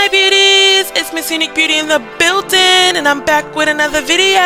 Hi beauties, it's Miss Unique Beauty in the building, and I'm back with another video.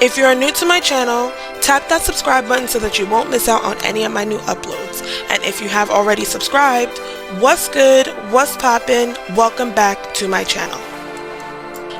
If you are new to my channel, tap that subscribe button so that you won't miss out on any of my new uploads. And if you have already subscribed, what's good, what's poppin', welcome back to my channel.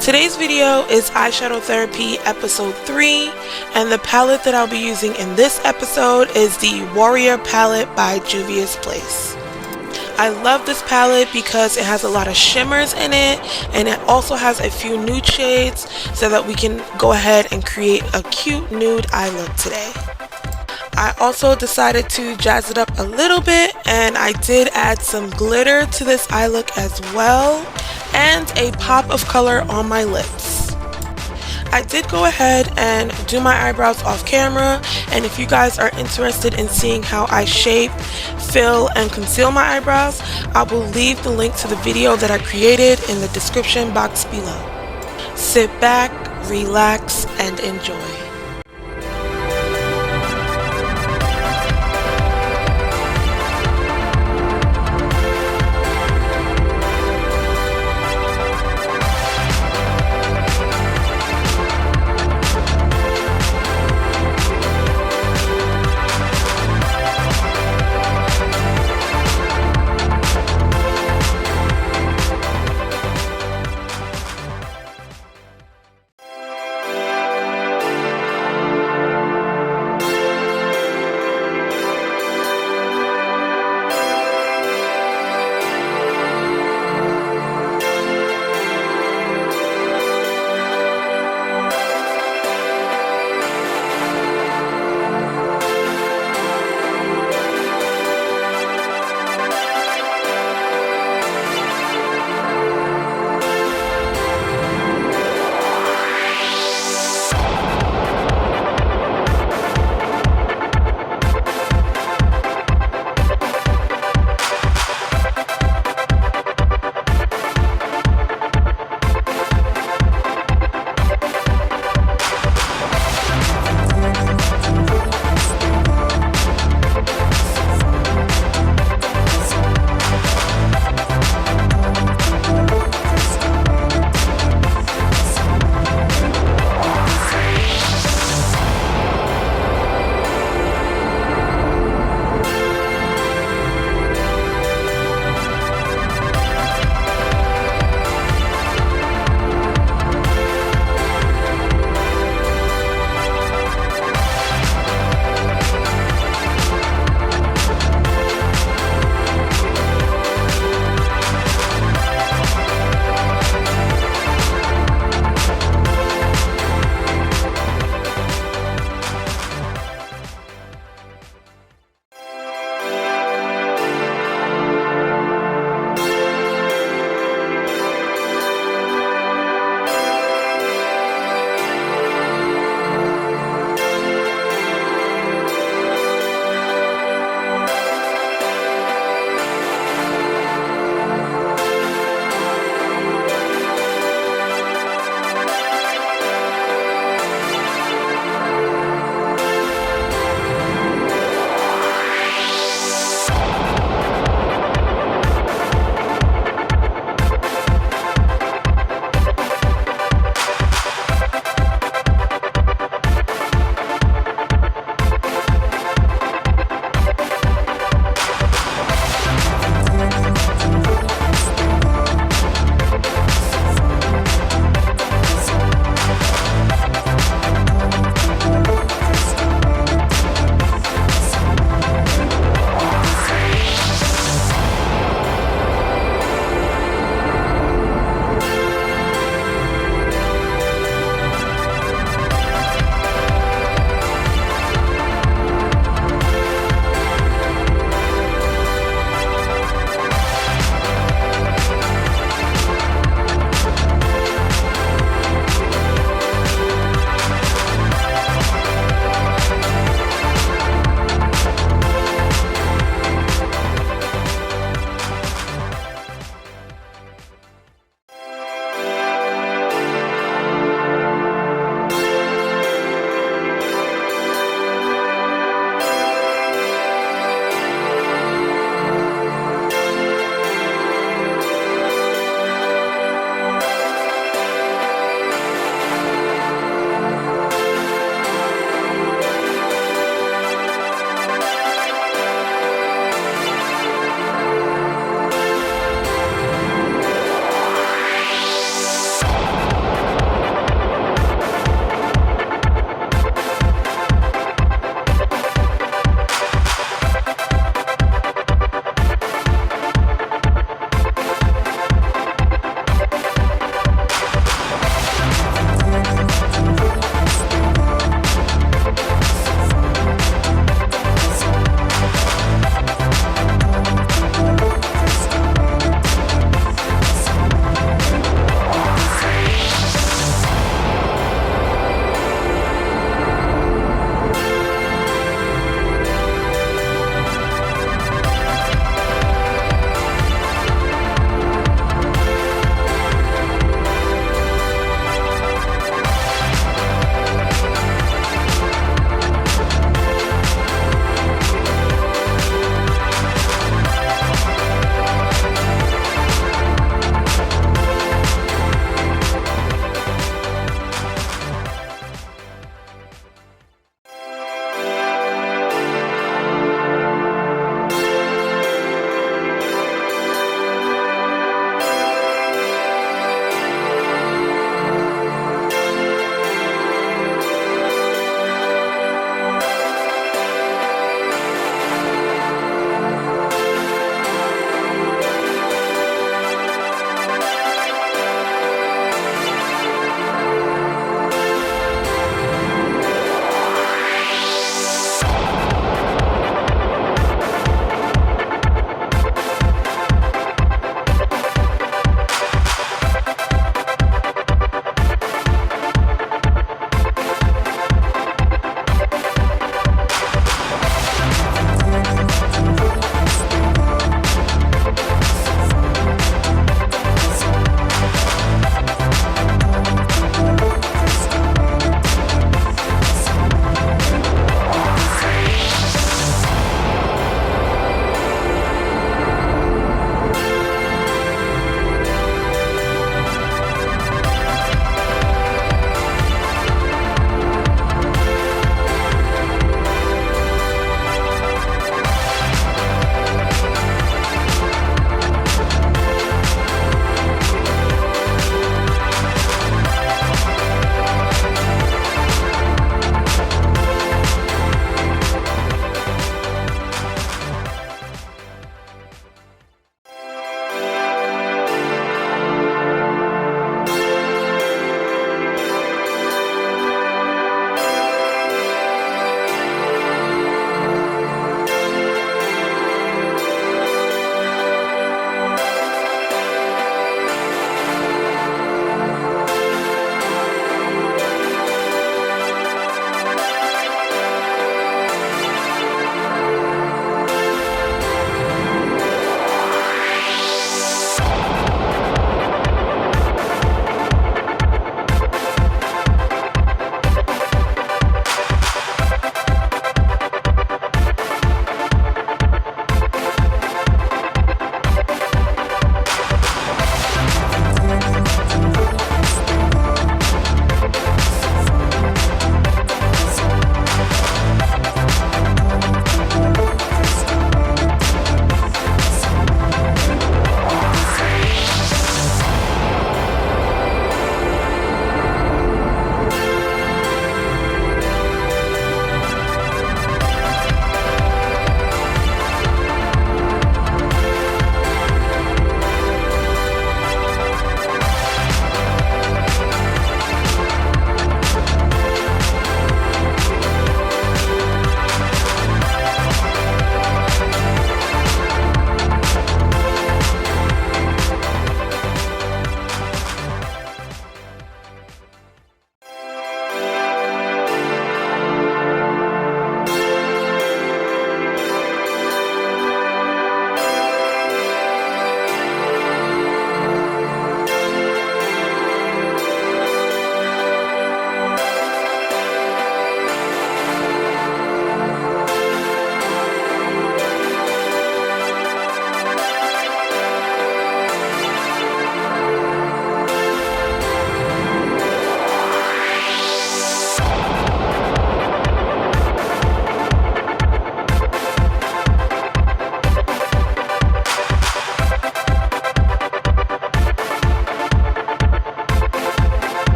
Today's video is Eyeshadow Therapy episode 3, and the palette that I'll be using in this episode is the Warrior palette by Juvia's Place. I love this palette because it has a lot of shimmers in it, and it also has a few nude shades so that we can go ahead and create a cute nude eye look today. I also decided to jazz it up a little bit, and I did add some glitter to this eye look as well, and a pop of color on my lips. I did go ahead and do my eyebrows off camera, and if you guys are interested in seeing how I shape, fill, and conceal my eyebrows, I will leave the link to the video that I created in the description box below. Sit back, relax, and enjoy.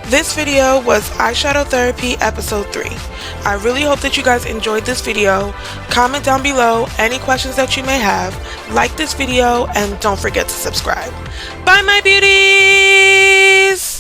This video was Eyeshadow Therapy Episode 3. I really hope that you guys enjoyed this video. Comment down below any questions that you may have. Like this video and don't forget to subscribe. Bye my beauties!